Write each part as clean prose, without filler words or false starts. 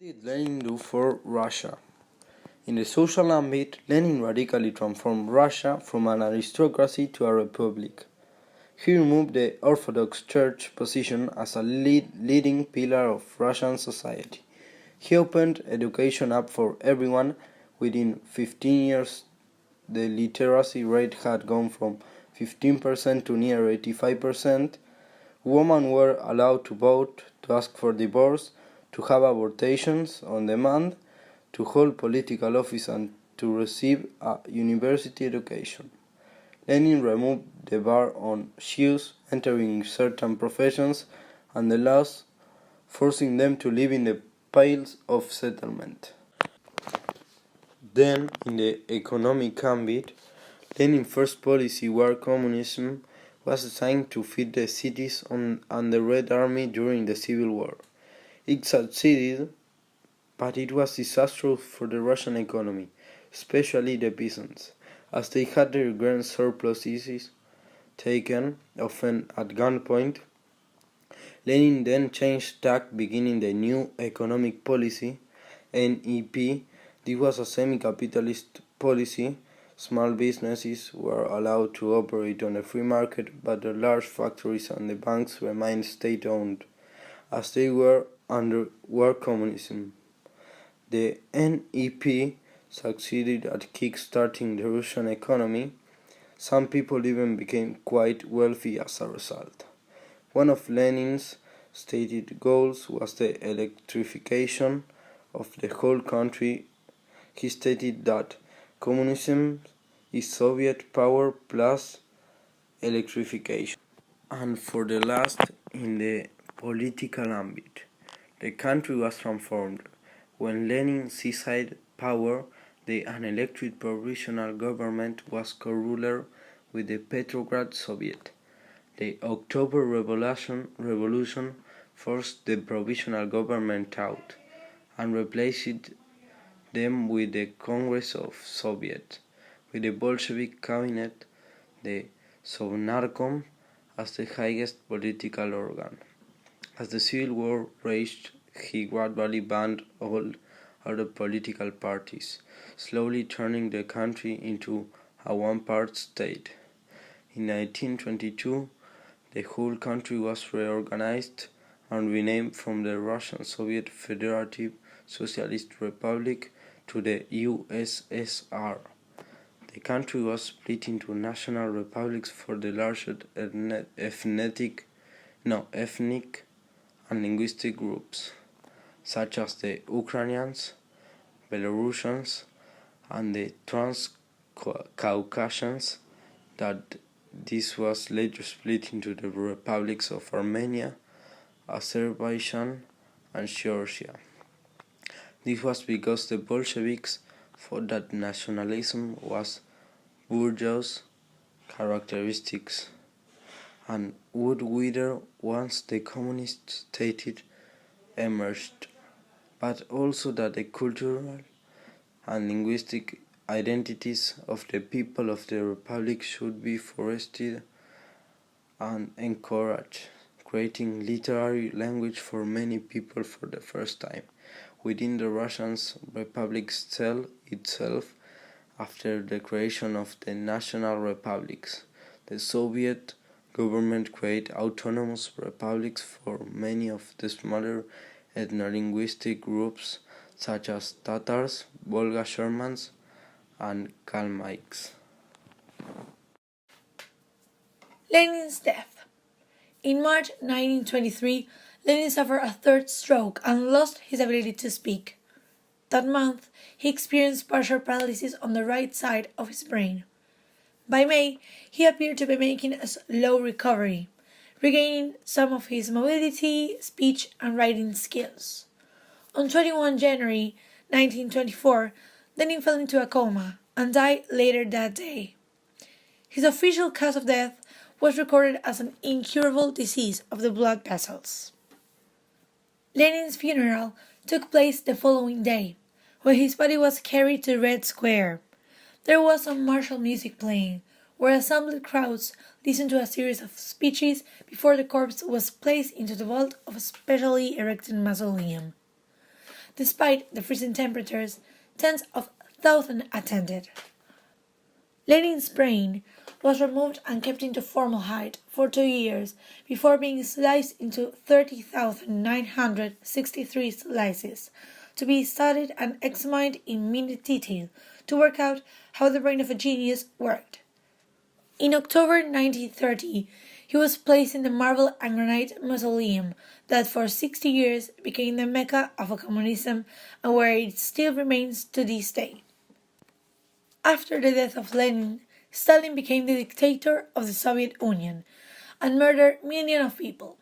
Did Lenin do for Russia? In the social ambit, Lenin radically transformed Russia from an aristocracy to a republic. He removed the Orthodox Church position as a leading pillar of Russian society. He opened education up for everyone. Within 15 years, the literacy rate had gone from 15% to near 85%. Women were allowed to vote, to ask for divorce, to have abortions on demand, to hold political office and to receive a university education. Lenin removed the bar on Jews entering certain professions and the laws forcing them to live in the pales of settlement. Then, in the economic ambit, Lenin's first policy, war communism, was designed to feed the cities and the Red Army during the Civil War. It succeeded, but it was disastrous for the Russian economy, especially the peasants, as they had their grain surpluses taken, often at gunpoint. Lenin then changed tack, beginning the new economic policy, NEP. This was a semi-capitalist policy. Small businesses were allowed to operate on the free market, but the large factories and the banks remained state-owned, as they were under war communism. The NEP succeeded at kick-starting the Russian economy. Some people even became quite wealthy as a result. One of Lenin's stated goals was the electrification of the whole country. He stated that communism is Soviet power plus electrification. And for the last, in the political ambit, the country was transformed. When Lenin seized power, the unelected provisional government was co-ruler with the Petrograd Soviet. The October Revolution forced the provisional government out and replaced them with the Congress of Soviets, with the Bolshevik cabinet, the Sovnarkom, as the highest political organ. As the Civil War raged, he gradually banned all other political parties, slowly turning the country into a one-part state. In 1922, the whole country was reorganized and renamed from the Russian Soviet Federative Socialist Republic to the USSR. The country was split into national republics for the larger ethnic and linguistic groups, such as the Ukrainians, Belarusians, and the Transcaucasians, that this was later split into the republics of Armenia, Azerbaijan, and Georgia. This was because the Bolsheviks thought that nationalism was bourgeois characteristics and would wither once the communist state emerged, but also that the cultural and linguistic identities of the people of the republic should be fostered and encouraged, creating literary language for many people for the first time within the Russian Republic itself. After the creation of the national republics, the Soviet government created autonomous republics for many of the smaller ethno-linguistic groups such as Tatars, Volga Germans, and Kalmyks. Lenin's death. In March 1923, Lenin suffered a third stroke and lost his ability to speak. That month, he experienced partial paralysis on the right side of his brain. By May, he appeared to be making a slow recovery, regaining some of his mobility, speech, and writing skills. On 21 January 1924, Lenin fell into a coma and died later that day. His official cause of death was recorded as an incurable disease of the blood vessels. Lenin's funeral took place the following day, when his body was carried to Red Square. There was some martial music playing, where assembled crowds listened to a series of speeches before the corpse was placed into the vault of a specially erected mausoleum. Despite the freezing temperatures, tens of thousands attended. Lenin's brain was removed and kept into formaldehyde for 2 years before being sliced into 30,963 slices to be studied and examined in minute detail to work out how the brain of a genius worked. In October 1930, he was placed in the marble and granite mausoleum that for 60 years became the mecca of communism and where it still remains to this day. After the death of Lenin, Stalin became the dictator of the Soviet Union and murdered millions of people.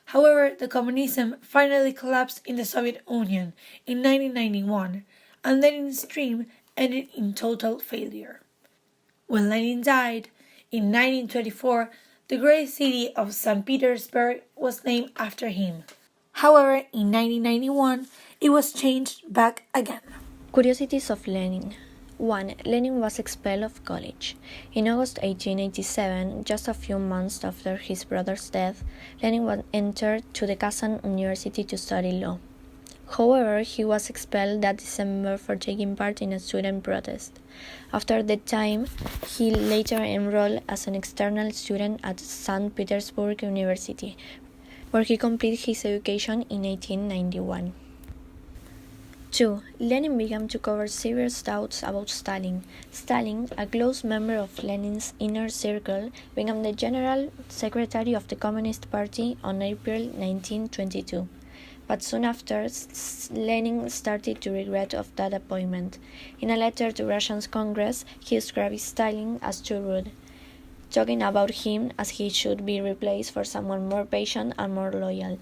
However, the communism finally collapsed in the Soviet Union in 1991, and Lenin's dream ended in total failure. When Lenin died, in 1924, the great city of St. Petersburg was named after him. However, in 1991, it was changed back again. Curiosities of Lenin. 1. Lenin was expelled of college. In August 1887, just a few months after his brother's death, Lenin entered to the Kazan University to study law. However, he was expelled that December for taking part in a student protest. After that time, he later enrolled as an external student at St. Petersburg University, where he completed his education in 1891. 2. Lenin began to cover serious doubts about Stalin. Stalin, a close member of Lenin's inner circle, became the General Secretary of the Communist Party on April 1922. But soon after, Lenin started to regret of that appointment. In a letter to Russia's Congress, he described Stalin as too rude, talking about him as he should be replaced for someone more patient and more loyal.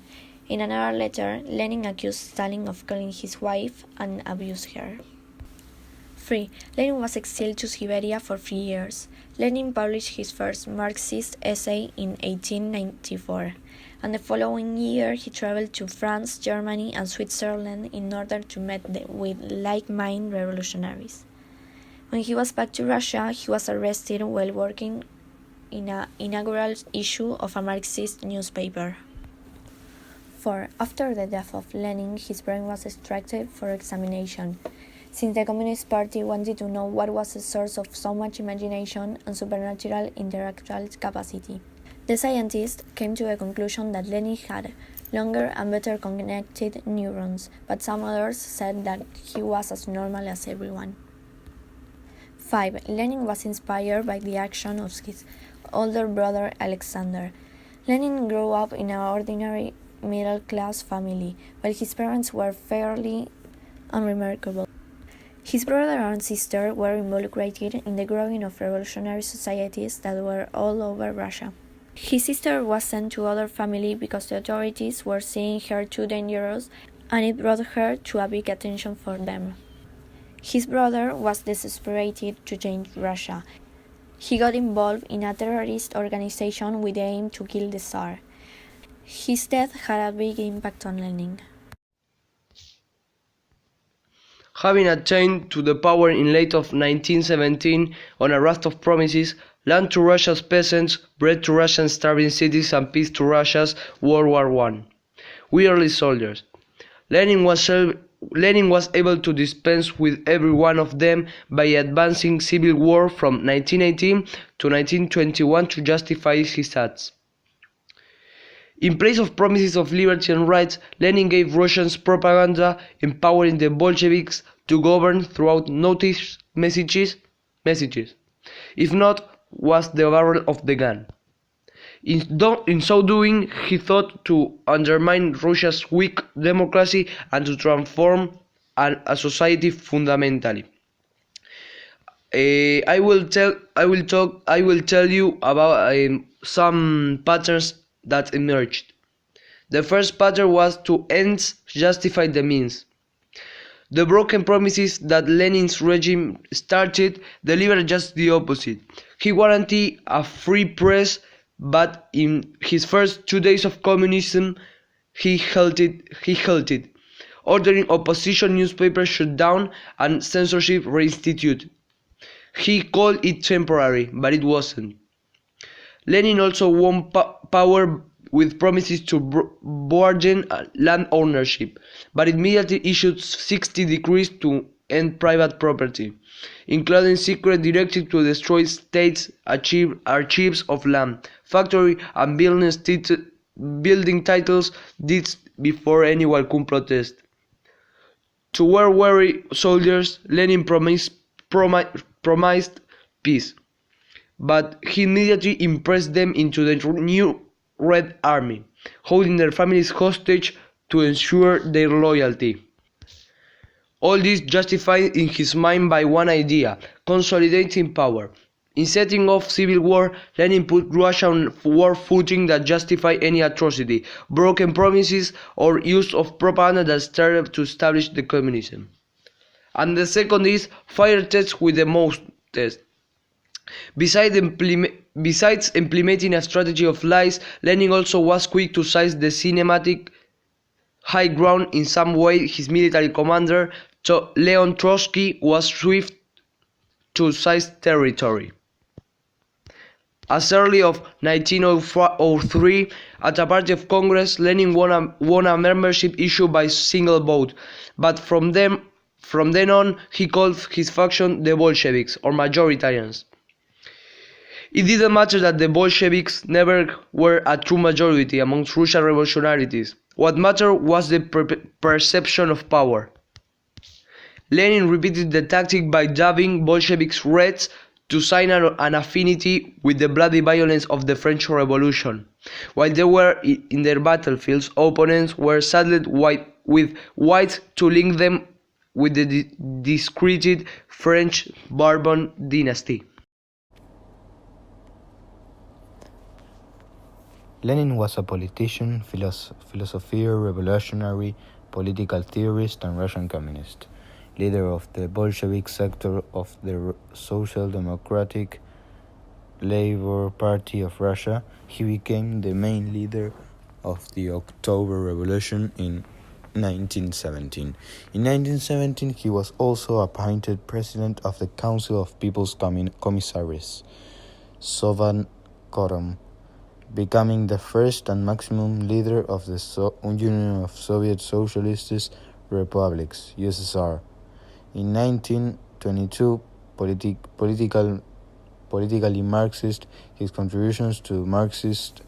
In another letter, Lenin accused Stalin of killing his wife and abused her. 3. Lenin was exiled to Siberia for 3 years. Lenin published his first Marxist essay in 1894, and the following year he traveled to France, Germany, and Switzerland in order to meet with like-minded revolutionaries. When he was back to Russia, he was arrested while working in an inaugural issue of a Marxist newspaper. 4. After the death of Lenin, his brain was extracted for examination, since the Communist Party wanted to know what was the source of so much imagination and supernatural intellectual capacity. The scientists came to the conclusion that Lenin had longer and better connected neurons, but some others said that he was as normal as everyone. 5. Lenin was inspired by the action of his older brother Alexander. Lenin grew up in an ordinary middle-class family, while his parents were fairly unremarkable. His brother and sister were involved in the growing of revolutionary societies that were all over Russia. His sister was sent to other family because the authorities were seeing her too dangerous, and it brought her to a big attention for them. His brother was desperate to change Russia. He got involved in a terrorist organization with the aim to kill the Tsar. His death had a big impact on Lenin. Having attained to the power in late of 1917 on a raft of promises, land to Russia's peasants, bread to Russia's starving cities, and peace to Russia's World War I. We early soldiers. Lenin was able to dispense with every one of them by advancing civil war from 1918 to 1921 to justify his acts. In place of promises of liberty and rights, Lenin gave Russians propaganda empowering the Bolsheviks to govern throughout notice messages, if not, was the barrel of the gun. In so doing, he thought to undermine Russia's weak democracy and to transform a society fundamentally. I will tell you about some patterns that emerged. The first pattern was to ends justify the means. The broken promises that Lenin's regime started delivered just the opposite. He guaranteed a free press, but in his first 2 days of communism, he halted, ordering opposition newspapers shut down and censorship reinstituted. He called it temporary, but it wasn't. Lenin also won power with promises to bargain land ownership, but immediately issued 60 decrees to end private property, including secret directives to destroy states' archives of land, factory and building titles deeds before anyone could protest. To weary soldiers, Lenin promised peace, but he immediately impressed them into the new Red Army, holding their families hostage to ensure their loyalty. All this justified in his mind by one idea: consolidating power. In setting off civil war, Lenin put Russia on war footing that justified any atrocity, broken promises, or use of propaganda that started to establish the communism. And the second is fire tests with the most test. Besides implementing a strategy of lies, Lenin also was quick to seize the cinematic high ground in some way. His military commander, Leon Trotsky, was swift to seize territory. As early as 1903, at a party of Congress, Lenin won a membership issue by single vote, but from then on he called his faction the Bolsheviks, or majoritarians. It didn't matter that the Bolsheviks never were a true majority amongst Russian revolutionaries. What mattered was the perception of power. Lenin repeated the tactic by dubbing Bolsheviks Reds to sign an affinity with the bloody violence of the French Revolution. While they were in their battlefields, opponents were saddled with white to link them with the discredited French Bourbon dynasty. Lenin was a politician, philosopher, revolutionary, political theorist, and Russian communist. Leader of the Bolshevik sector of the Social Democratic Labor Party of Russia, he became the main leader of the October Revolution in 1917. In 1917, he was also appointed president of the Council of People's Commissaries, Sovnarkom, becoming the first and maximum leader of the Union of Soviet Socialist Republics, USSR. In 1922, politically Marxist, his contributions to Marxist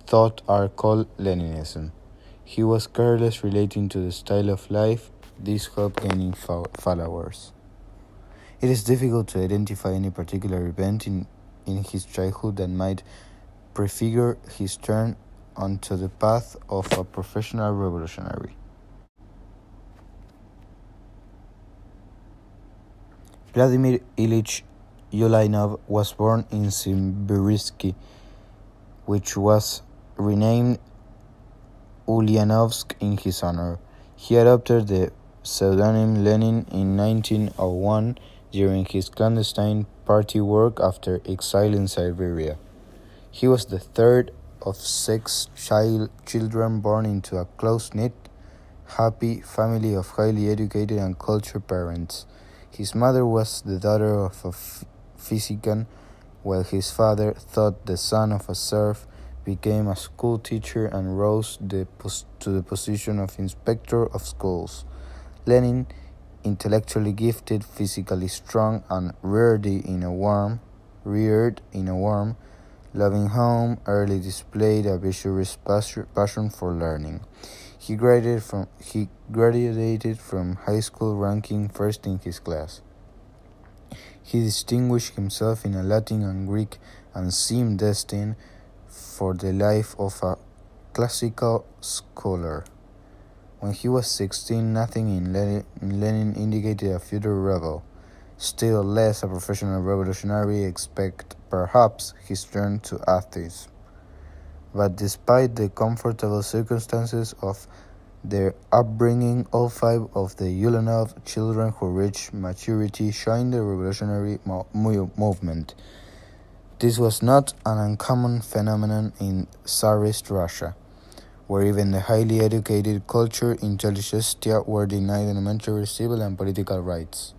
thought are called Leninism. He was careless relating to the style of life. This helped gaining followers. It is difficult to identify any particular event in his childhood that might prefigure his turn onto the path of a professional revolutionary. Vladimir Ilyich Ulyanov was born in Simbirsk, which was renamed Ulyanovsk in his honor. He adopted the pseudonym Lenin in 1901 during his clandestine party work after exile in Siberia. He was the third of 6 children born into a close-knit, happy family of highly educated and cultured parents. His mother was the daughter of a physician, while his father, thought the son of a serf, became a school teacher and rose to the position of inspector of schools. Lenin, intellectually gifted, physically strong, and reared in a warm, loving home, early displayed a vigorous passion for learning. He graduated from high school ranking first in his class. He distinguished himself in Latin and Greek and seemed destined for the life of a classical scholar. When he was 16, nothing in Lenin indicated a future rebel, still less a professional revolutionary, except perhaps his turn to atheism. But despite the comfortable circumstances of their upbringing, all 5 of the Ulyanov children who reached maturity joined the revolutionary movement. This was not an uncommon phenomenon in Tsarist Russia, where even the highly educated, cultured intelligentsia were denied elementary civil and political rights.